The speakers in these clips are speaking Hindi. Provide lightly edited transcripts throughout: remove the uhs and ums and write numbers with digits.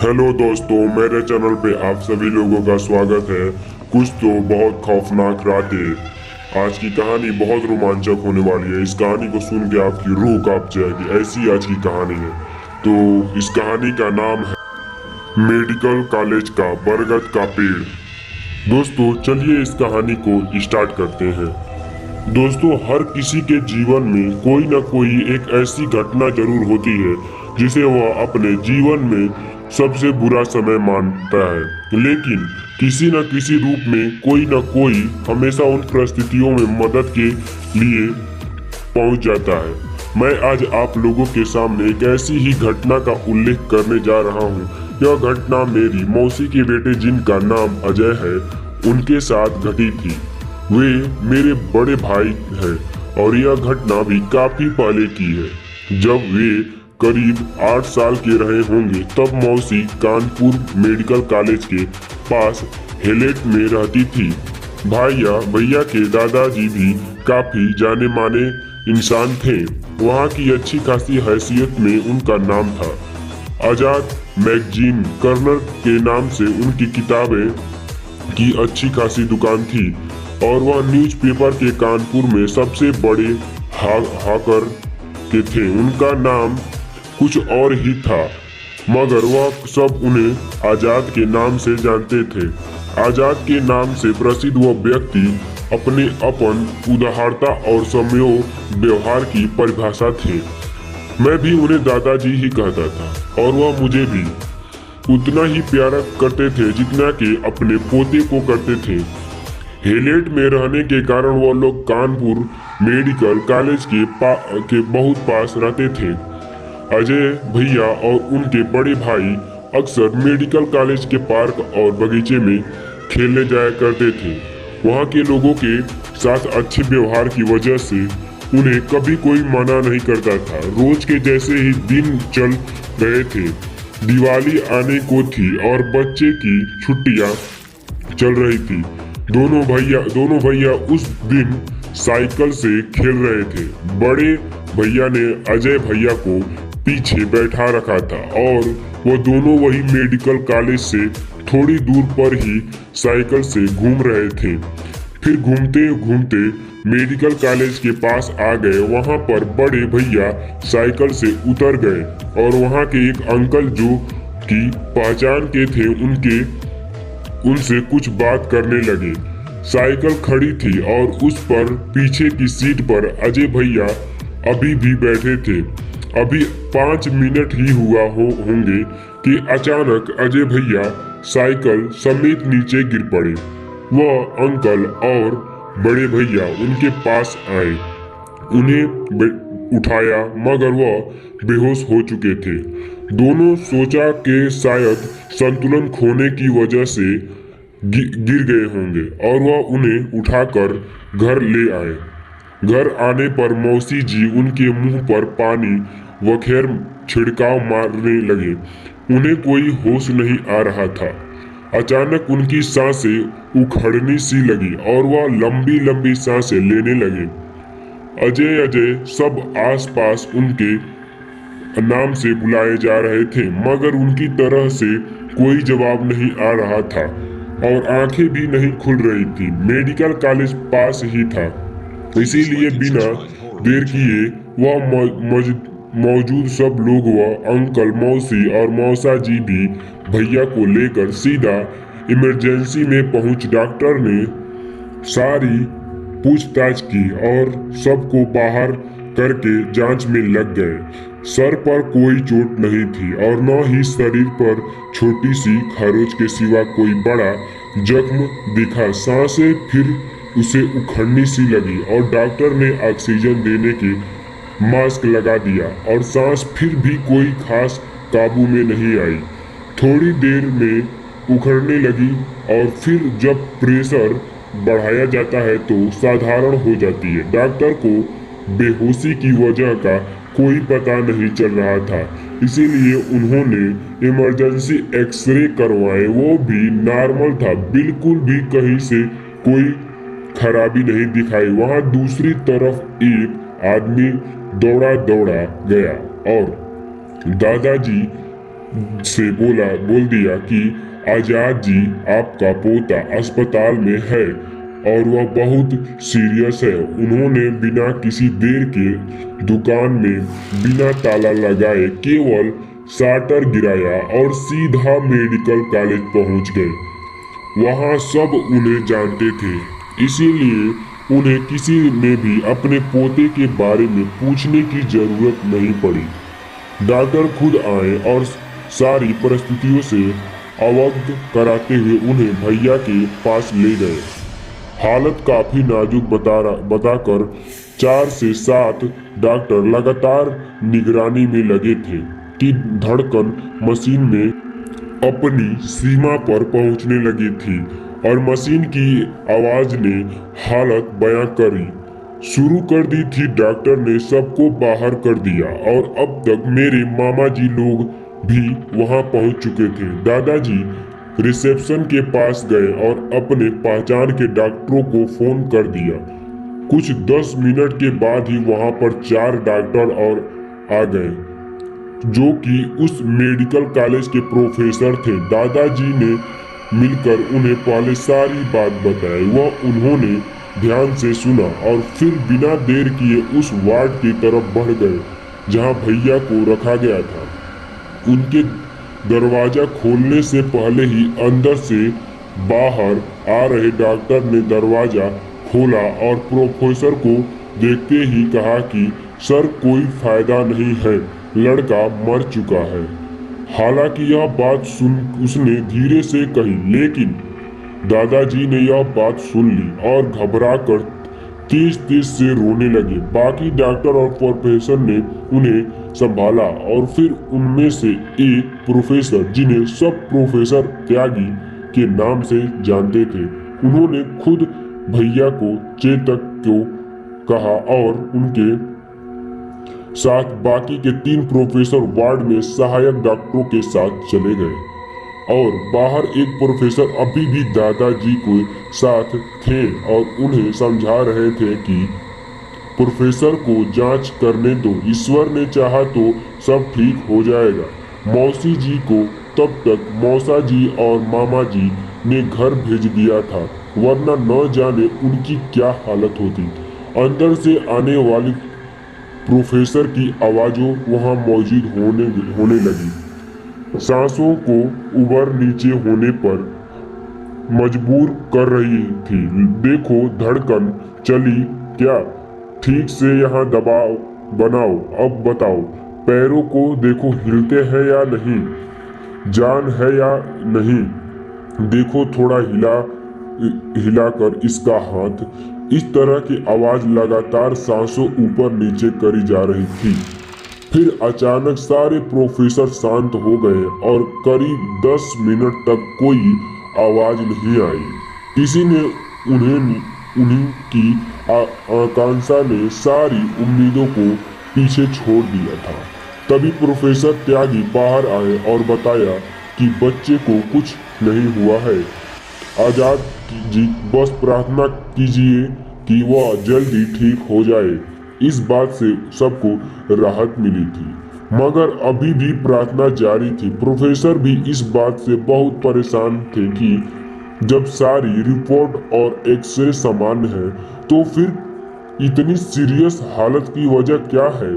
हेलो दोस्तों, मेरे चैनल पे आप सभी लोगों का स्वागत है। कुछ तो बहुत खौफनाक रातें। आज की कहानी बहुत रोमांचक होने वाली है। इस कहानी को सुन के आपकी रूह कांप जाएगी। ऐसी आज की कहानी है। तो इस कहानी का नाम है मेडिकल कॉलेज का बरगद का पेड़। दोस्तों चलिए इस कहानी को स्टार्ट करते हैं। दोस्तों, हर किसी के जीवन में कोई ना कोई एक ऐसी घटना जरूर होती है जिसे वह अपने जीवन में सबसे बुरा समय मानता है, लेकिन किसी न किसी रूप में कोई ना कोई हमेशा उन परिस्थितियों में मदद के लिए पहुंच जाता है। मैं आज आप लोगों के सामने एक ऐसी ही घटना का उल्लेख करने जा रहा हूं। यह घटना मेरी मौसी के बेटे, जिनका नाम अजय है, उनके साथ घटी थी। वे मेरे बड़े भाई हैं और यह घटना भी काफी पहले की है। जब वे करीब 8 साल के रहे होंगे, तब मौसी कानपुर मेडिकल कॉलेज के पास हेलेट में रहती थी। भैया के दादाजी भी काफी जाने माने इंसान थे। वहाँ की अच्छी खासी हैसियत में उनका नाम था। आजाद मैगजीन कर्नल के नाम से उनकी किताबें की अच्छी खासी दुकान थी और वह न्यूज़पेपर के कानपुर में सबसे बड़े हाकर के थे। उनका नाम कुछ और ही था, मगर वह सब उन्हें आजाद के नाम से जानते थे। आजाद के नाम से प्रसिद्ध वह व्यक्ति अपने अपन उदारता और सम्यक व्यवहार की परिभाषा थे। मैं भी उन्हें दादाजी ही कहता था और वह मुझे भी उतना ही प्यारा करते थे जितना कि अपने पोते को करते थे। हेलेट में रहने के कारण वह लोग कानपुर मेडिकल कॉलेज के बहुत पास रहते थे। अजय भैया और उनके बड़े भाई अक्सर मेडिकल कॉलेज के पार्क और बगीचे में खेलने जाया करते थे। वहाँ के लोगों के साथ अच्छे व्यवहार की वजह से उन्हें कभी कोई मना नहीं करता था। रोज के जैसे ही दिन चल रहे थे। दिवाली आने को थी और बच्चे की छुट्टियां चल रही थी। दोनों भैया उस दिन साइकिल से खेल रहे थे। बड़े भैया ने अजय भैया को पीछे बैठा रखा था और वो दोनों वही मेडिकल कॉलेज से थोड़ी दूर पर ही साइकिल से घूम रहे थे। फिर घूमते घूमते मेडिकल कॉलेज के पास आ गए। वहां पर बड़े भैया साइकिल से उतर गए और वहां के एक अंकल जो कि पहचान के थे उनसे कुछ बात करने लगे। साइकिल खड़ी थी और उस पर पीछे की सीट पर अजय भैया अभी भी बैठे थे। अभी 5 मिनट ही हुआ होंगे कि अचानक अजय भैया साइकिल समेत नीचे गिर पड़े। वह अंकल और बड़े भैया उनके पास आए, उन्हें उठाया, मगर वह बेहोश हो चुके थे। दोनों सोचा कि शायद संतुलन खोने की वजह से गिर गए होंगे और वह उन्हें उठाकर घर ले आए। घर आने पर मौसी जी उनके मुंह पर पानी व खैर छिड़काव मारने लगे। उन्हें कोई होश नहीं आ रहा था। अचानक उनकी सांसें उखड़नी सी लगी और वह लंबी लंबी सांसें लेने लगे। अजय अजय सब आसपास उनके नाम से बुलाए जा रहे थे, मगर उनकी तरह से कोई जवाब नहीं आ रहा था और आंखें भी नहीं खुल रही थी। मेडिकल कॉलेज पास ही था, इसीलिए बिना देर किए वह मौजूद सब लोग, वह अंकल, मौसी और मौसा जी भी भैया को लेकर सीधा इमरजेंसी में पहुंच डॉक्टर ने सारी पूछताछ की और सबको बाहर करके जांच में लग गए। सर पर कोई चोट नहीं थी और न ही शरीर पर छोटी सी खरोच के सिवा कोई बड़ा जख्म दिखा। सांसें फिर उसे उखड़नी सी लगी और डॉक्टर ने ऑक्सीजन देने के मास्क लगा दिया और सांस फिर भी कोई खास काबू में नहीं आई। थोड़ी देर में उखड़ने लगी और फिर जब प्रेशर बढ़ाया जाता है तो साधारण हो जाती है। डॉक्टर को बेहोशी की वजह का कोई पता नहीं चल रहा था, इसीलिए उन्होंने इमरजेंसी एक्सरे करवाए। वो भी नॉर्मल था, बिल्कुल भी कहीं से कोई खराबी नहीं दिखाई। वहां दूसरी तरफ एक आदमी दौड़ा गया और दादाजी से बोल दिया कि आजाद जी, आपका पोता अस्पताल में है और वह बहुत सीरियस है। उन्होंने बिना किसी देर के दुकान में बिना ताला लगाए केवल शाटर गिराया और सीधा मेडिकल कॉलेज पहुंच गए। वहां सब उन्हें जानते थे, इसीलिए उन्हें किसी में भी अपने पोते के बारे में पूछने की जरूरत नहीं पड़ी। डॉक्टर खुद आए और सारी परिस्थितियों से अवगत कराते हुए उन्हें भैया के पास ले गए। हालत काफी नाजुक बताकर 4 से 7 डॉक्टर लगातार निगरानी में लगे थे कि धड़कन मशीन में अपनी सीमा पर पहुंचने लगी थी और मशीन की आवाज ने हालत बयां करी शुरू कर दी थी। डॉक्टर ने सबको बाहर कर दिया और अब तक मेरे मामा जी लोग भी वहां पहुंच चुके थे। दादाजी रिसेप्शन के पास गए और अपने पहचान के डॉक्टरों को फोन कर दिया। कुछ 10 मिनट के बाद ही वहां पर 4 डॉक्टर और आ गए, जो कि उस मेडिकल कॉलेज के प्रोफेसर थे। दादाजी ने मिलकर उन्हें पहले सारी बात बताई। वह उन्होंने ध्यान से सुना और फिर बिना देर किए उस वार्ड की तरफ बढ़ गए जहां भैया को रखा गया था। उनके दरवाजा खोलने से पहले ही अंदर से बाहर आ रहे डॉक्टर ने दरवाजा खोला और प्रोफेसर को देखते ही कहा कि सर, कोई फायदा नहीं है, लड़का मर चुका है। हालांकि यह बात सुन उसने धीरे से कही, लेकिन दादाजी ने यह बात सुन ली और घबराकर तेज तेज से रोने लगे। बाकी डॉक्टर और प्रोफेसर ने उन्हें संभाला और फिर उनमें से एक प्रोफेसर, जिन्हें सब प्रोफेसर त्यागी के नाम से जानते थे, उन्होंने खुद भैया को चेतक को कहा और उनके साथ बाकी के 3 प्रोफेसर वार्ड में सहायक डॉक्टरों के साथ चले गए और बाहर एक प्रोफेसर अभी भी दादाजी के साथ थे और उन्हें समझा रहे थे कि प्रोफेसर को जांच करने दो, ईश्वर ने चाहा तो सब ठीक हो जाएगा। मौसी जी को तब तक मौसा जी और मामा जी ने घर भेज दिया था, वरना न जाने उनकी क्या हालत होती। अंदर से आने वाली प्रोफेसर की आवाज़ों वहां मौजूद होने लगी। सांसों को ऊपर नीचे होने पर मजबूर कर रही थी। देखो, धड़कन चली क्या? ठीक से यहाँ दबाव बनाओ। अब बताओ, पैरों को देखो, हिलते हैं या नहीं? जान है या नहीं? देखो, थोड़ा हिलाकर इसका हाथ। इस तरह की आवाज लगातार सांसों ऊपर नीचे करी जा रही थी। फिर अचानक सारे प्रोफेसर शांत हो गए और करीब 10 मिनट तक कोई आवाज नहीं आई। किसी ने उन्हीं की आकांक्षा ने सारी उम्मीदों को पीछे छोड़ दिया था। तभी प्रोफेसर त्यागी बाहर आए और बताया कि बच्चे को कुछ नहीं हुआ है। आजाद जी, बस प्रार्थना कीजिए कि वह जल्दी ठीक हो जाए। इस बात से सबको राहत मिली थी, मगर अभी भी प्रार्थना जारी थी। प्रोफेसर भी इस बात से बहुत परेशान थे कि जब सारी रिपोर्ट और एक्सरे सामान्य है, तो फिर इतनी सीरियस हालत की वजह क्या है?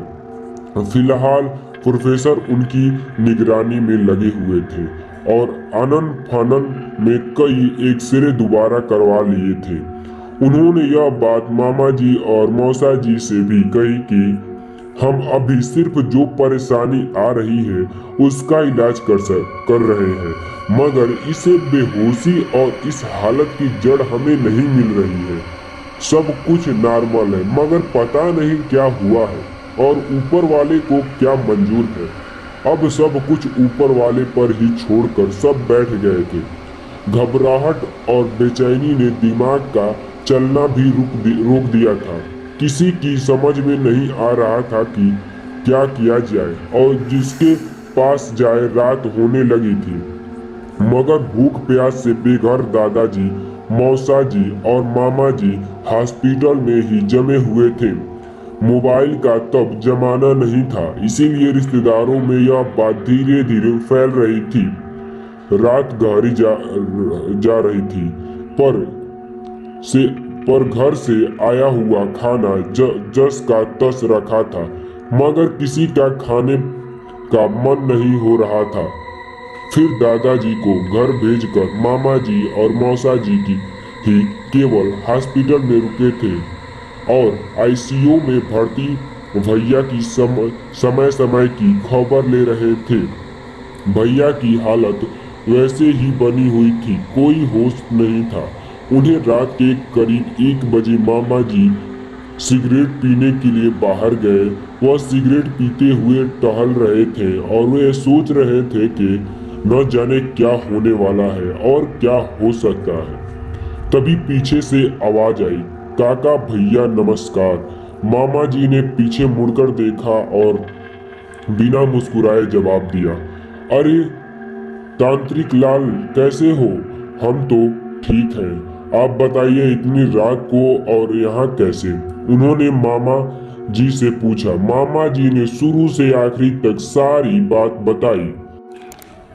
फिलहाल प्रोफेसर उनकी निगरानी में लगे हुए थे और आनन फानन में कई एक्सरे दोबारा करवा लिए थे। उन्होंने यह बात मामा जी और मौसा जी से भी कही कि हम अभी सिर्फ जो परेशानी आ रही है उसका इलाज कर रहे हैं, मगर इसे बेहोशी और इस हालत की जड़ हमें नहीं मिल रही है। सब कुछ नॉर्मल है, मगर पता नहीं क्या हुआ है और ऊपर वाले को क्या मंजूर है। अब सब कुछ ऊपर वाले पर ही छोड़कर सब बैठ गए थे। घबराहट और बेचैनी ने दिमाग का चलना भी रोक दिया था। किसी की समझ में नहीं आ रहा था कि क्या किया जाए और जिसके पास जाए रात होने लगी थी। मगर भूख प्यास से बेघर दादाजी, मौसा जी और मामा जी हॉस्पिटल में ही जमे हुए थे। मोबाइल का तब जमाना नहीं था, इसीलिए रिश्तेदारों में यह बात धीरे धीरे फैल रही थी। रात गहरी जा रही थी, पर से पर घर से आया हुआ खाना जस का तस रखा था, मगर किसी का खाने का मन नहीं हो रहा था। फिर दादाजी को घर भेजकर मामा जी और मौसा जी की ही केवल हॉस्पिटल में रुके थे और आईसीयू में भर्ती भैया की समय समय की खबर ले रहे थे। भैया की हालत वैसे ही बनी हुई थी, कोई होश नहीं था। उन्हें रात के करीब 1 बजे मामा जी सिगरेट पीने के लिए बाहर गए। वह सिगरेट पीते हुए टहल रहे थे और वे सोच रहे थे कि न जाने क्या होने वाला है और क्या हो सकता है। तभी पीछे से आवाज आई, काका भैया नमस्कार। मामा जी ने पीछे मुड़कर देखा और बिना मुस्कुराए जवाब दिया, अरे तांत्रिक लाल, कैसे हो? हम तो ठीक हैं, आप बताइए इतनी रात को और यहाँ कैसे? उन्होंने मामा जी से पूछा। मामा जी ने शुरू से आखिरी तक सारी बात बताई।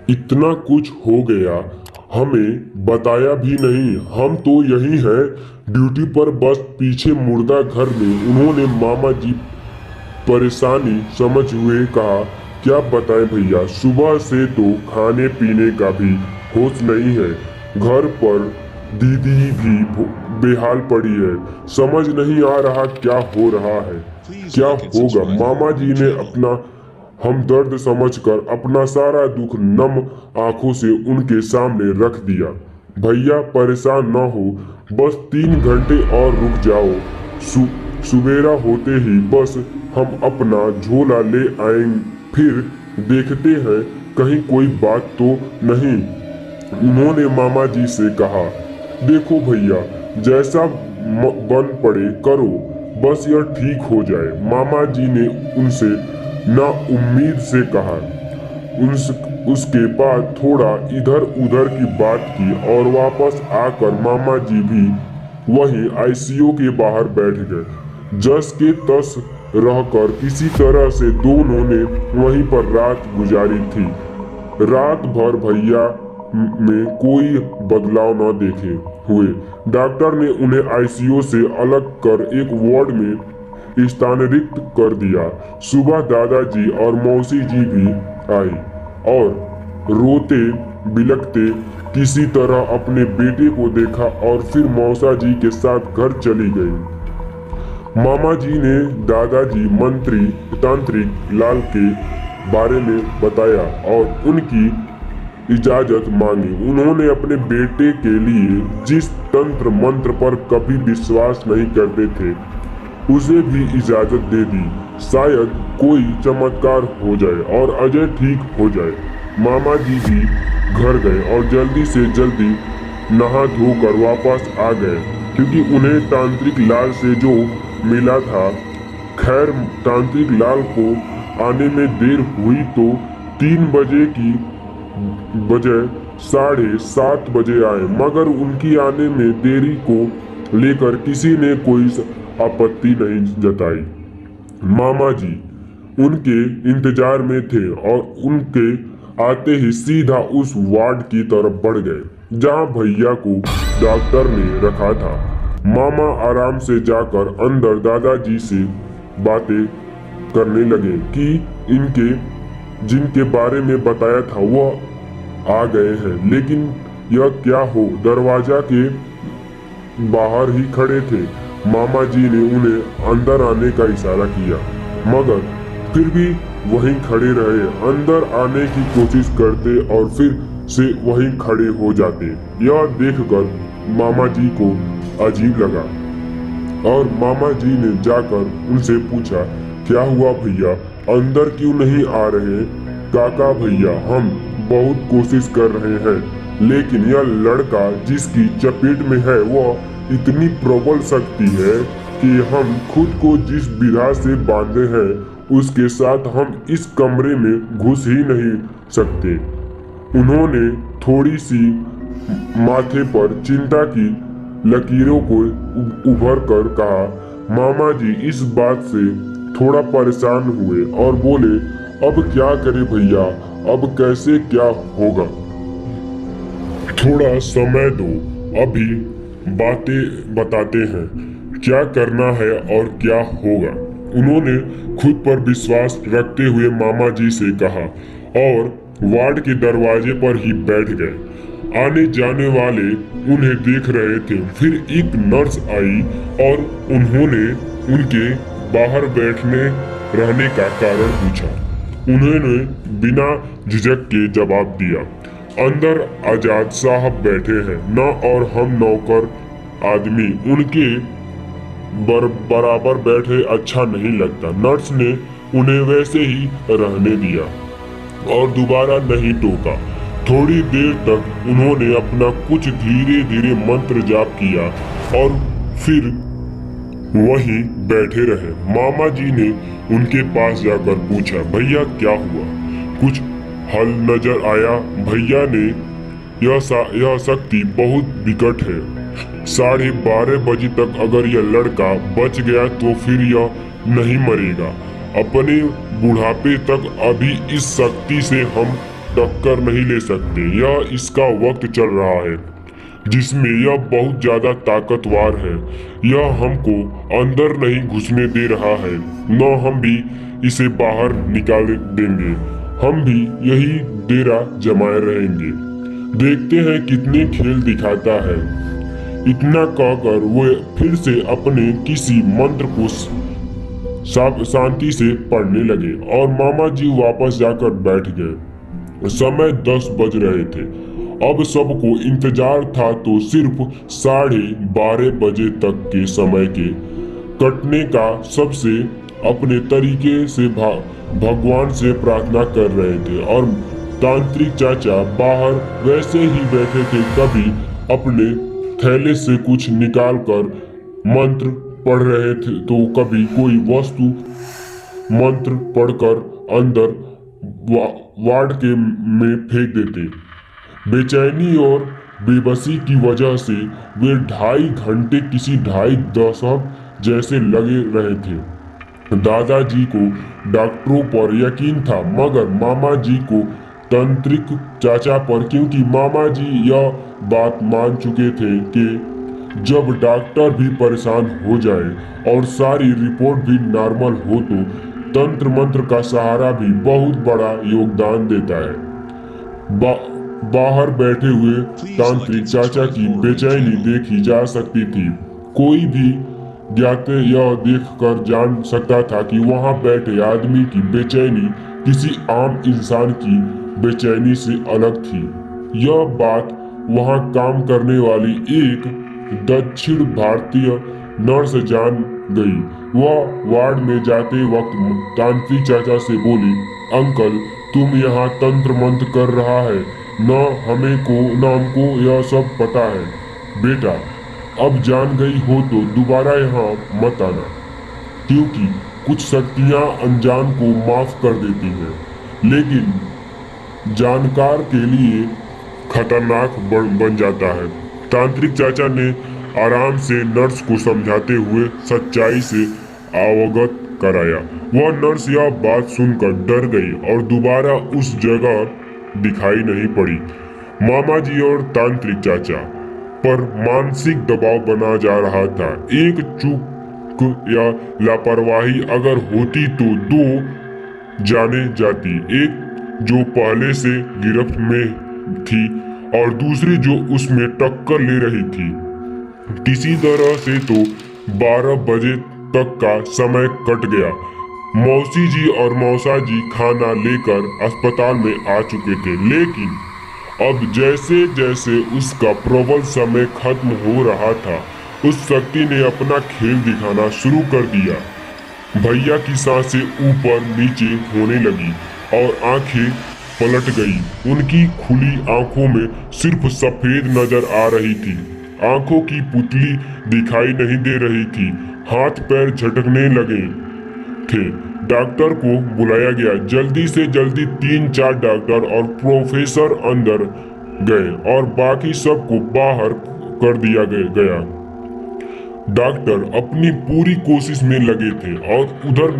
इतना कुछ हो गया, हमें बताया भी नहीं, हम तो यही हैं ड्यूटी पर, बस पीछे मुर्दा घर में। उन्होंने मामा जी परेशानी समझ हुए कहा, क्या बताएं भैया, सुबह से तो खाने पीने का भी होश नहीं है। घर पर दीदी भी बेहाल पड़ी है, समझ नहीं आ रहा क्या हो रहा है, क्या होगा। मामा जी ने अपना हमदर्द समझकर अपना सारा दुख नम आंखों से उनके सामने रख दिया। भैया परेशान न हो, बस 3 घंटे और रुक जाओ, सुबेरा होते ही बस हम अपना झोला ले आएंगे, फिर देखते हैं कहीं कोई बात तो नहीं। उन्होंने मामा जी से कहा, देखो भैया, जैसा बन पड़े करो, बस यह ठीक हो जाए। मामा जी ने उनसे ना उम्मीद से कहा। उसके बाद थोड़ा इधर उधर की बात की और वापस आकर मामा जी भी वहीं आईसीयू के बाहर बैठ गए। जस के तस रहकर किसी तरह से दोनों ने वहीं पर रात गुजारी थी। रात भर भैया में कोई बदलाव न देखे हुए डॉक्टर ने उन्हें आईसीयू से अलग कर एक वार्ड में स्थानांतरित कर दिया। सुबह दादाजी और मौसी जी भी आई और रोते बिलखते किसी तरह अपने बेटे को देखा और फिर मौसा जी के साथ घर चली गई। मामा जी ने दादाजी मंत्री तांत्रिक लाल के बारे में बताया और उनकी इजाजत मांगी। उन्होंने अपने बेटे के लिए जिस तंत्र मंत्र पर कभी विश्वास नहीं करते थे, उसे भी इजाजत दे दी। शायद कोई चमत्कार हो जाए और अजय ठीक हो जाए। मामा जी भी घर गए और जल्दी से जल्दी नहा धोकर वापस आ गए, क्योंकि उन्हें तांत्रिक लाल से जो मिला था। खैर, तांत्रिक लाल को आने में देर हुई तो 3 बजे की बजाय 7:30 बजे आए, मगर उनकी आने में देरी को लेकर किसी ने कोई आपत्ति नहीं जताई। मामा जी उनके इंतजार में थे और उनके आते ही सीधा उस वार्ड की तरफ बढ़ गए जहां भैया को डॉक्टर ने रखा था। मामा आराम से जाकर अंदर दादाजी से बातें करने लगे कि इनके जिनके बारे में बताया था वह आ गए हैं, लेकिन यह क्या हो, दरवाजा के बाहर ही खड़े थे। मामा जी ने उन्हें अंदर आने का इशारा किया, मगर फिर भी वहीं खड़े रहे। अंदर आने की कोशिश करते और फिर से वहीं खड़े हो जाते। यह देखकर मामा जी को अजीब लगा और मामा जी ने जाकर उनसे पूछा, क्या हुआ भैया, अंदर क्यों नहीं आ रहे? काका भैया, हम बहुत कोशिश कर रहे हैं, लेकिन यह लड़का जिसकी चपेट में है वह इतनी प्रबल शक्ति है कि हम खुद को जिस विधा से बांधे हैं उसके साथ हम इस कमरे में घुस ही नहीं सकते। उन्होंने थोड़ी सी माथे पर चिंता की लकीरों को उभर कर कहा, मामा जी इस बात से थोड़ा परेशान हुए और बोले, अब क्या करें भैया, अब कैसे क्या होगा, थोड़ा समय दो, अभी बातें बताते हैं क्या करना है और क्या होगा। उन्होंने खुद पर विश्वास रखते हुए मामा जी से कहा और वार्ड के दरवाजे पर ही बैठ गए। आने जाने वाले उन्हें देख रहे थे। फिर एक नर्स आई और उन्होंने उनके बाहर बैठने रहने का कारण पूछा। उन्होंने बिना झिझक के जवाब दिया, अंदर आजाद साहब बैठे हैं न, और हम नौकर आदमी उनके बराबर बैठे अच्छा नहीं लगता। नर्स ने उन्हें वैसे ही रहने दिया और दोबारा नहीं टोका। थोड़ी देर तक उन्होंने अपना कुछ धीरे धीरे मंत्र जाप किया और फिर वहीं बैठे रहे। मामा जी ने उनके पास जाकर पूछा, भैया क्या हुआ, कुछ हल नजर आया? भैया ने यह शक्ति बहुत विकट है। 12:30 बजे तक अगर यह लड़का बच गया तो फिर यह नहीं मरेगा। अपने बुढ़ापे तक अभी इस शक्ति से हम टक्कर नहीं ले सकते। यह इसका वक्त चल रहा है जिसमें यह बहुत ज्यादा ताकतवर है। यह हमको अंदर नहीं घुसने दे रहा है, न हम भी इसे बाहर निकाल देंगे। हम भी यही डेरा जमाए रहेंगे, देखते हैं कितने खेल दिखाता है। इतना कहकर वो फिर से अपने किसी मंत्र को शांति से पढ़ने लगे और मामा जी वापस जाकर बैठ गए। समय 10 बज रहे थे। अब सबको इंतजार था तो सिर्फ 12:30 बजे तक के समय के कटने का सबसे अपने तरीके से भगवान से प्रार्थना कर रहे थे। और तांत्रिक चाचा बाहर वैसे ही बैठे थे, कभी अपने थैले से कुछ निकालकर मंत्र पढ़ रहे थे तो कभी कोई वस्तु मंत्र पढ़कर अंदर वार्ड के में फेंक देते। बेचैनी और बेबसी की वजह से वे 2.5 घंटे किसी 2.5 दशक जैसे लगे रहे थे। दादाजी को डॉक्टरों पर यकीन था मगर मामा जी को तांत्रिक चाचा पर, क्योंकि मामा जी यह बात मान चुके थे कि जब डॉक्टर भी परेशान हो जाए और सारी रिपोर्ट भी नॉर्मल हो तो तंत्र मंत्र का सहारा भी बहुत बड़ा योगदान देता है। बाहर बैठे हुए तांत्रिक चाचा की बेचैनी देखी जा सकती थी। कोई भी ज्ञाते यह देखकर जान सकता था कि वहां बैठे आदमी की बेचैनी किसी आम इंसान की बेचैनी से अलग थी। यह बात वहां काम करने वाली एक दक्षिण भारतीय नर्स जान गई। वह वार्ड में जाते वक्त तांत्रिक चाचा से बोली, अंकल तुम यहाँ तंत्र मंत्र कर रहा है न, हमको यह सब पता है। बेटा अब जान गई हो तो दोबारा यहाँ मत आना, क्योंकि कुछ शक्तियाँ अनजान को माफ कर देती हैं, लेकिन जानकार के लिए खतरनाक बन जाता है। तांत्रिक चाचा ने आराम से नर्स को समझाते हुए सच्चाई से अवगत कराया। वह नर्स यह बात सुनकर डर गई और दोबारा उस जगह दिखाई नहीं पड़ी। मामा जी और तांत्रिक चाचा पर मानसिक दबाव बना जा रहा था। एक चूक या लापरवाही अगर होती तो 2 जाने जाती, एक जो पहले से गिरफ्त में थी और दूसरी जो उसमें टक्कर ले रही थी। किसी तरह से तो 12 बजे तक का समय कट गया। मौसी जी और मौसा जी खाना लेकर अस्पताल में आ चुके थे, लेकिन अब जैसे जैसे उसका प्रबल समय खत्म हो रहा था उस शक्ति ने अपना खेल दिखाना शुरू कर दिया। भैया की सांसें ऊपर नीचे होने लगी और आंखें पलट गई। उनकी खुली आंखों में सिर्फ सफेद नजर आ रही थी। आंखों की पुतली दिखाई नहीं दे रही थी। हाथ पैर झटकने लगे थे। डॉक्टर को बुलाया गया। जल्दी से जल्दी 3-4 डॉक्टर और प्रोफेसर अंदर गए और बाकी सबको बाहर कर दिया गया। डॉक्टर अपनी पूरी कोशिश में लगे थे और उधर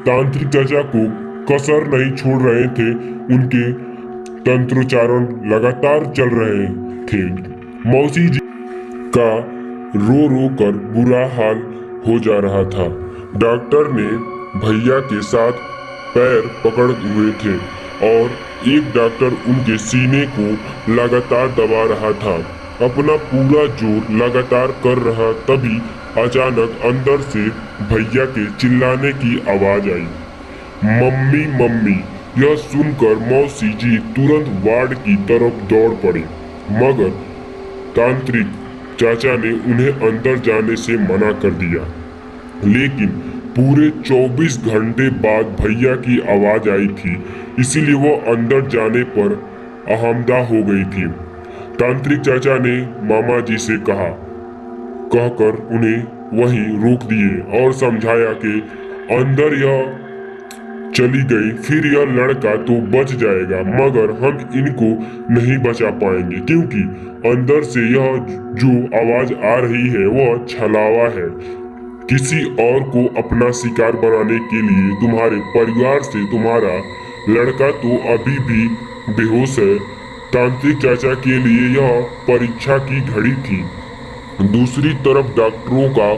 तांत्रिक चाचा को कसर नहीं छोड़ रहे थे। उनके तंत्रोच्चारण लगातार चल रहे थे। मौसी जी का रो रो कर बुरा हाल हो जा रहा था। डॉक्टर ने भैया के साथ पैर पकड़े हुए थे और एक डॉक्टर उनके सीने को लगातार दबा रहा था, अपना पूरा जोर लगातार कर रहा। तभी अचानक अंदर से भैया के चिल्लाने की आवाज आई, मम्मी मम्मी। यह सुनकर मौसी जी तुरंत वार्ड की तरफ दौड़ पड़े, मगर तांत्रिक चाचा ने उन्हें अंदर जाने से मना कर दिया। लेकिन पूरे 24 घंटे बाद भैया की आवाज आई थी, इसीलिए वो अंदर जाने पर आहमदा हो गई थी। तांत्रिक चाचा ने मामा जी से कहकर उन्हें वहीं रोक दिए और समझाया कि अंदर यह चली गई फिर यह लड़का तो बच जाएगा, मगर हम इनको नहीं बचा पाएंगे, क्योंकि अंदर से यह जो आवाज आ रही है वह छलावा है, किसी और को अपना शिकार बनाने के लिए। तुम्हारे परिवार से तुम्हारा लड़का तो अभी भी बेहोश है। तांत्रिक चाचा के लिए यह परीक्षा की घड़ी थी। दूसरी तरफ डॉक्टरों का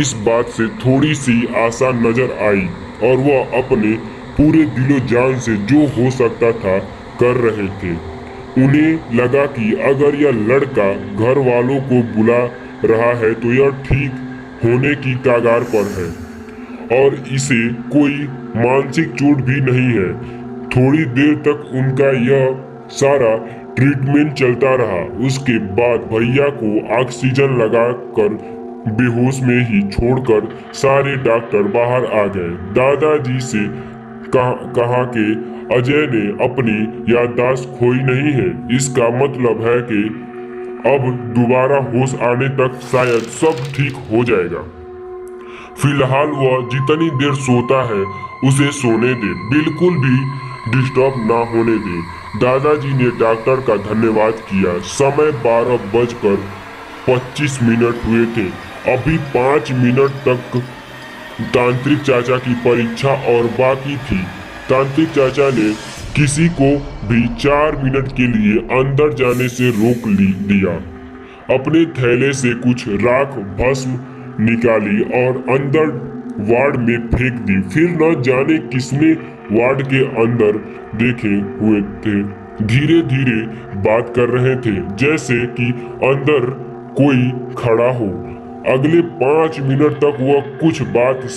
इस बात से थोड़ी सी आशा नजर आई और वह अपने पूरे दिलो जान से जो हो सकता था कर रहे थे। उन्हें लगा कि अगर यह लड़का घर वालों को बुला रहा है तो यह ठीक होने की कगार पर है और इसे कोई मानसिक चोट भी नहीं है। थोड़ी देर तक उनका यह सारा ट्रीटमेंट चलता रहा। उसके बाद भैया को ऑक्सीजन लगाकर बेहोश में ही छोड़कर सारे डॉक्टर बाहर आ गए। दादाजी से कहा कि अजय ने अपनी याददाश्त खोई नहीं है, इसका मतलब है कि अब दोबारा होश आने तक शायद सब ठीक हो जाएगा। फिलहाल वह जितनी देर सोता है उसे सोने दे, बिल्कुल भी डिस्टर्ब ना होने दे। दादाजी ने डॉक्टर का धन्यवाद किया। समय 12:25 हुए थे। अभी 5 मिनट तक तांत्रिक चाचा की परीक्षा और बाकी थी। तांत्रिक चाचा ने किसी को भी 4 मिनट के लिए अंदर जाने से रोक दिया। अपने थैले से कुछ राख भस्म निकाली और अंदर वार्ड में फेंक दी। फिर न जाने किसने वार्ड के अंदर देखे हुए थे, धीरे धीरे बात कर रहे थे जैसे कि अंदर कोई खड़ा हो। अगले 5 मिनट तक वह कुछ बातें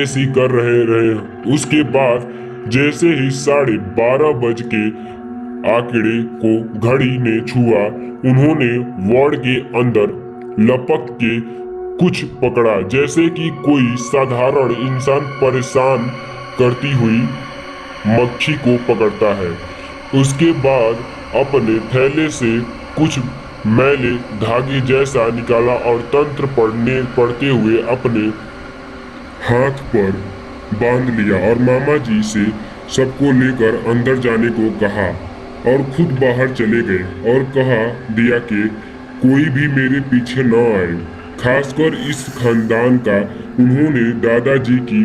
सी कर रहे। उसके बाद जैसे ही 12:30 बज के आंकड़े को घड़ी ने छुआ, उन्होंने वार्ड के अंदर लपक के कुछ पकड़ा, जैसे कि कोई साधारण इंसान परेशान करती हुई मक्खी को पकड़ता है। उसके बाद अपने थैले से कुछ मैले धागे जैसा निकाला और तंत्र पढ़ते हुए अपने हाथ पर बांध लिया और मामा जी से सबको लेकर अंदर जाने को कहा और खुद बाहर चले गए और कहा दिया कि कोई भी मेरे पीछे न आए, खासकर इस खानदान का। उन्होंने दादाजी की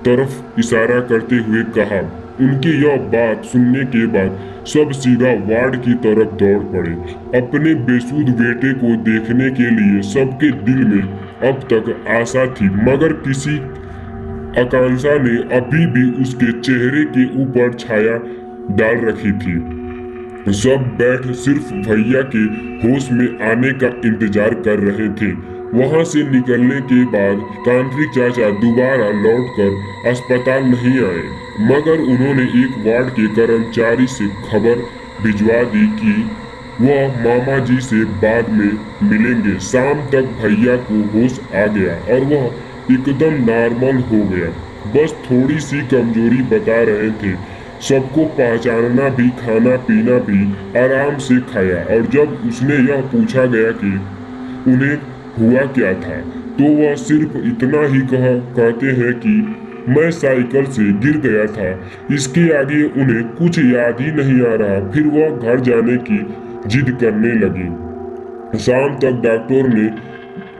तरफ इशारा करते हुए कहा। उनकी यह बात सुनने के बाद सब सीधा वार्ड की तरफ दौड़ पड़े, अपने बेसुध बेटे को देखने के लिए। सबके दिल में अब तक आशा थी, मगर किसी आकांक्षा ने अभी भी उसके चेहरे के ऊपर छाया डाल रखी थी। सब बैठ सिर्फ भैया के होश में आने का इंतजार कर रहे थे। वहां से निकलने के बाद तांत्रिक चाचा दोबारा लौटकर अस्पताल नहीं आए, मगर उन्होंने एक वार्ड के कर्मचारी से खबर भिजवा दी कि वह मामा जी से बाद में मिलेंगे। शाम तक भैया को होश आ गया और वह एकदम नॉर्मल हो गया, बस थोड़ी सी कमजोरी बता रहे थे। सबको पहचानना भी, खाना पीना भी आराम से खाया। और जब उसने यह पूछा गया कि उन्हें हुआ क्या था, तो वह सिर्फ इतना ही कहते हैं कि मैं साइकिल से गिर गया था। इसके आगे उन्हें कुछ याद ही नहीं आ रहा। फिर वह घर जाने की जिद करने लगी। शाम तक डॉक्टर ने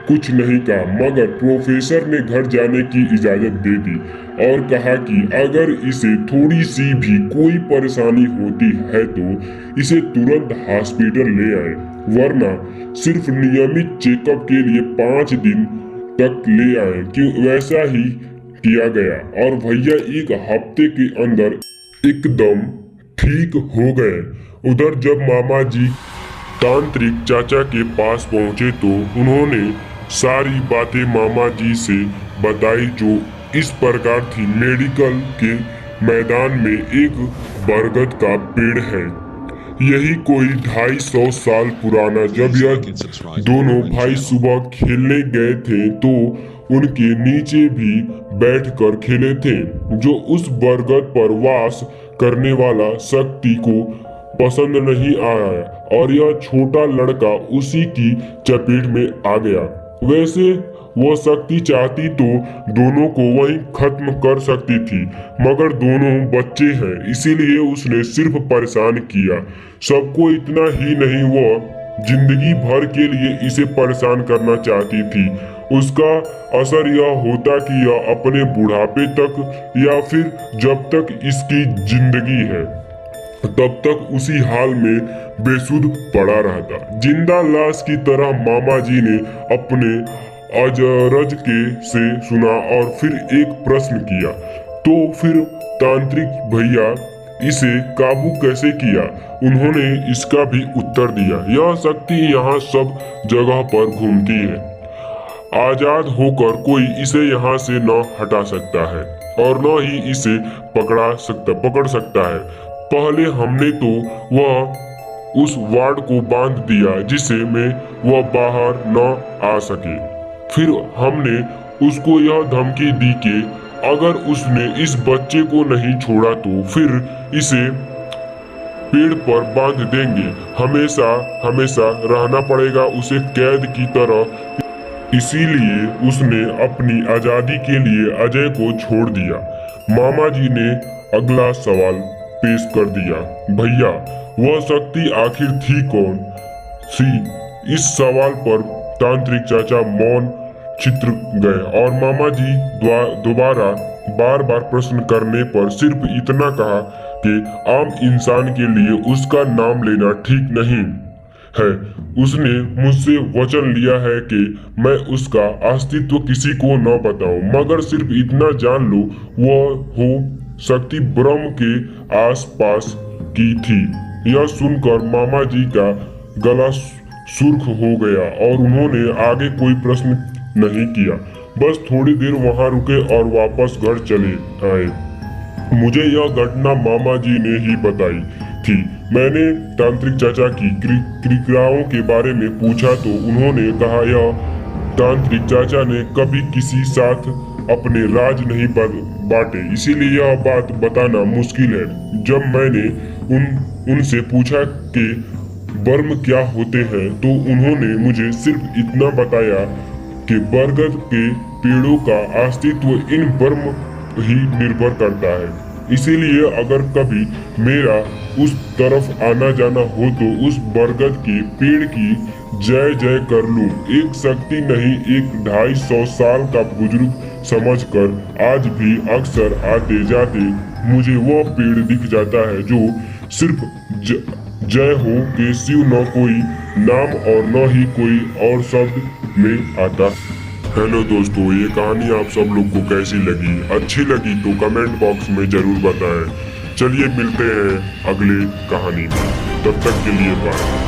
कुछ नहीं कहा, मगर प्रोफेसर ने घर जाने की इजाजत दे दी और कहा कि अगर इसे थोड़ी सी भी कोई परेशानी होती है तो इसे तुरंत हॉस्पिटल ले आए, वरना सिर्फ नियमित चेकअप के लिए 5 दिन तक ले आए। क्यों वैसा ही किया गया और भैया एक हफ्ते के अंदर एकदम ठीक हो गए। उधर जब मामा जी तांत्रिक चाचा के पास पहुंचे तो उन्होंने सारी बातें मामा जी से बताई, जो इस प्रकार थी। मेडिकल के मैदान में एक बरगद का पेड़ है, यही कोई 250 साल पुराना। जब यह दोनों भाई सुबह खेलने गए थे तो उनके नीचे भी बैठकर खेले थे, जो उस बरगद पर वास करने वाला शक्ति को पसंद नहीं आया और यह छोटा लड़का उसी की चपेट में आ गया। वैसे वह शक्ति चाहती तो दोनों को वहीं खत्म कर सकती थी, मगर दोनों बच्चे हैं, इसीलिए उसने सिर्फ परेशान किया सबको। इतना ही नहीं, वह जिंदगी भर के लिए इसे परेशान करना चाहती थी। उसका असर यह होता कि यह अपने बुढ़ापे तक या फिर जब तक इसकी जिंदगी है तब तक उसी हाल में बेसुध पड़ा रहता। जिंदा लाश की तरह मामा जी ने अपने अजरज के से सुना और फिर एक प्रश्न किया, तो फिर तांत्रिक भैया इसे काबू कैसे किया? उन्होंने इसका भी उत्तर दिया, यह शक्ति यहाँ सब जगह पर घूमती है, आजाद होकर कोई इसे यहाँ से न हटा सकता है और न ही इसे पकड़ सकता है। पहले हमने तो वह उस वार्ड को बांध दिया जिससे में वह बाहर न आ सके। फिर हमने उसको यह धमकी दी कि अगर उसने इस बच्चे को नहीं छोड़ा तो फिर इसे पेड़ पर बांध देंगे, हमेशा हमेशा रहना पड़ेगा उसे कैद की तरह। इसीलिए उसने अपनी आजादी के लिए अजय को छोड़ दिया। मामा जी ने अगला सवाल पेश कर दिया, भैया वह शक्ति आखिर थी कौन सी? इस सवाल पर तांत्रिक चाचा मौन चित्र गए और मामा जी दोबारा बार बार प्रश्न करने पर सिर्फ इतना कहा कि आम इंसान के लिए उसका नाम लेना ठीक नहीं है। उसने मुझसे वचन लिया है कि मैं उसका अस्तित्व किसी को न बताऊं, मगर सिर्फ इतना जान लो वह हो शक्ति ब्रह्म के आसपास की थी। यह सुनकर मामा जी का गला सुर्ख हो गया और उन्होंने आगे कोई प्रश्न नहीं किया, बस थोड़ी देर वहां रुके और वापस घर चले आए। मुझे यह घटना मामा जी ने ही बताई थी। मैंने तांत्रिक चाचा की क्रियाओं के बारे में पूछा तो उन्होंने कहा यह तांत्रिक चाचा ने कभी किसी साथ अपने राज नहीं बांटे, इसीलिए यह बात बताना मुश्किल है। जब मैंने उनसे पूछा कि बर्म क्या होते हैं तो उन्होंने मुझे सिर्फ इतना बताया कि बरगद के पेड़ों का अस्तित्व इन बर्म ही निर्भर करता है। इसीलिए अगर कभी मेरा उस तरफ आना जाना हो तो उस बरगद के पेड़ की जय जय कर लूं। एक शक्ति नहीं, एक 250 साल का बुजुर्ग समझकर आज भी अक्सर आते जाते मुझे वह पेड़ दिख जाता है जो सिर्फ जय हो के शिव न कोई नाम और न ही कोई और शब्द में आता। हेलो दोस्तों, ये कहानी आप सब लोग को कैसी लगी? अच्छी लगी तो कमेंट बॉक्स में जरूर बताएं। चलिए मिलते हैं अगले कहानी में, तब तक के लिए बाय।